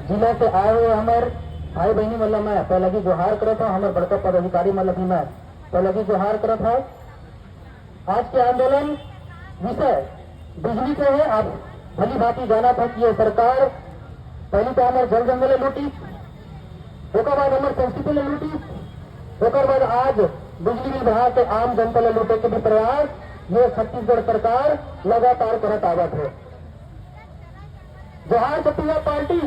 जिला से आए हुए हमारे भाई बहनी मतलब मैं पहले की जोहार करत है, हमारे बड़का पदाधिकारी मतलब मैं पहले की जोहार करत है। आज के आंदोलन विषय बिजली के है। आप भली भांति जाना था कि ये सरकार पहली तो हमारे जल जंगल लूटी, उसके बाद हमारे संस्कृति ने लूटी, उसके बाद आज बिजली बिल बढ़ा के आम जनता ने लूटे के भी प्रयास ये छत्तीसगढ़ सरकार लगातार करत आवत है। जोहार छत्तीसगढ़ पार्टी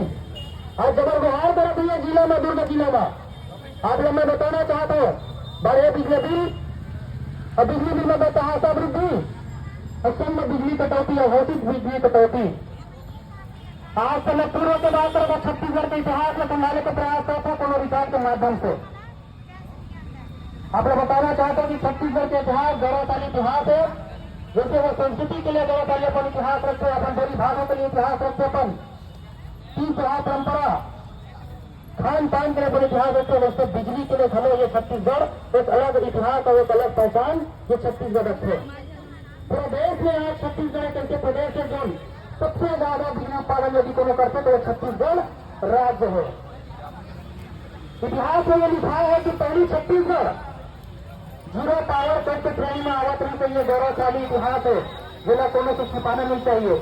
आज जबर गुहार करत हुई है जिला में, दुर्ग जिला में। आप लोग मैं बताना चाहता हूँ बड़े बिजली बिल और बिजली बिल में बेतहाशा वृद्धि, असम में बिजली कटौती, अघोषित बिजली कटौती। आज से मैं पूर्व के बात करेगा छत्तीसगढ़ के इतिहास में संभालने का प्रयास करता कोनो रिचार्ज के माध्यम से। आप लोग बताना चाहते हो कि छत्तीसगढ़ के इतिहास गौरवशाली इतिहास है। जैसे वो संस्कृति के लिए गौरवशाली अपन इतिहास रखते, अपन बोली भाषा के लिए इतिहास रखते, अपन तीन त्योहार परंपरा खान पान के लिए अपन इतिहास रखते, वैसे बिजली के लिए खड़े ये छत्तीसगढ़ एक अलग इतिहास और एक अलग पहचान ये छत्तीसगढ़ रखते। पूरे देश में आज छत्तीसगढ़ एक ऐसे प्रदेश है जो सबसे ज्यादा बिजली उत्पादन यदि कोनो करते तो वो छत्तीसगढ़ राज्य है। इतिहास में ये लिखा है कि पहली छत्तीसगढ़ जीरो पावर तक के ट्रेन में आवत रही, तो ये गौरवशाली इतिहास है जिला कोनो से छिपाना नहीं चाहिए।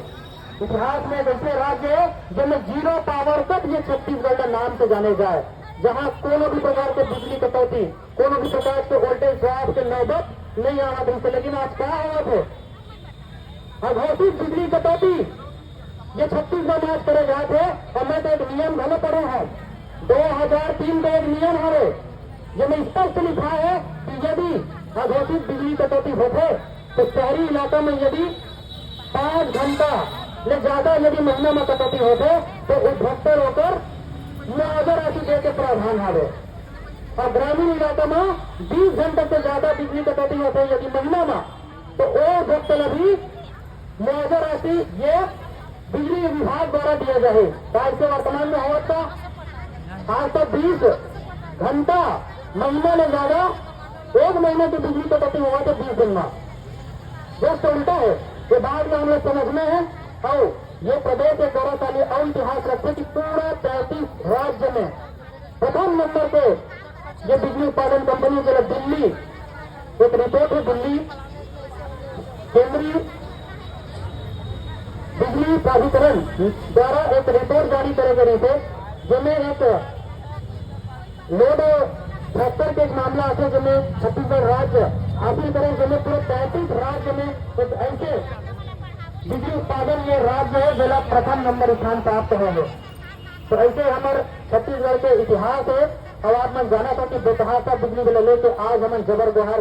इतिहास में एक ऐसे राज्य है जिनमें जीरो पावर तक ये छत्तीसगढ़ के नाम से जाने जाए, जहां कोनो भी प्रकार के बिजली कटौती, कोनो भी प्रकार के वोल्टेज ड्रॉप के नौबत नहीं आवत रही। लेकिन आज क्या आवत है, अघोषित बिजली कटौती ये छत्तीसगढ़ में आज करे जाते हैं। और मैं तो एक नियम घने पढ़े हैं 2003 का एक नियम है जिसमें स्पष्ट लिखा है कि यदि अघोषित बिजली कटौती होते तो शहरी इलाका में यदि 5 घंटा से ज्यादा यदि महीना में कटौती होते तो उपभोक्ता होकर मुआवजा राशि दे के प्रावधान है। और ग्रामीण इलाका में 20 घंटे से ज्यादा बिजली कटौती होते यदि महीना में तो वो उपभोक्ता भी मुआवजा राशि ये बिजली विभाग द्वारा दिया जाए। आज से वर्तमान में होता आज तो 20 घंटा महीना में ज्यादा एक महीने की बिजली कटौती हुआ तो 20 दिन में दोस्त उल्टा है। ये बाद में हम लोग समझने हैं और ये प्रदेश एक गौरवशाली और इतिहास रखते कि पूरा 33 राज्य में प्रथम नंबर पे ये बिजली उत्पादन कंपनी जो दिल्ली एक रिपोर्ट है, दिल्ली केंद्रीय बिजली प्राधिकरण द्वारा एक रिपोर्ट जारी करे गए थे जिसमें एक लोड फैक्टर के एक मामला आते जिसमें छत्तीसगढ़ राज्य हासिल करे, जिसमें पूरे 33 राज्य में एक ऐसे बिजली उत्पादन ये राज्य है जिला प्रथम नंबर स्थान प्राप्त होंगे। तो ऐसे हमारे छत्तीसगढ़ के इतिहास है। और आप मैं जाना था कि बेतहाशा बिजली बिल लेके आज हमें जबर गुहार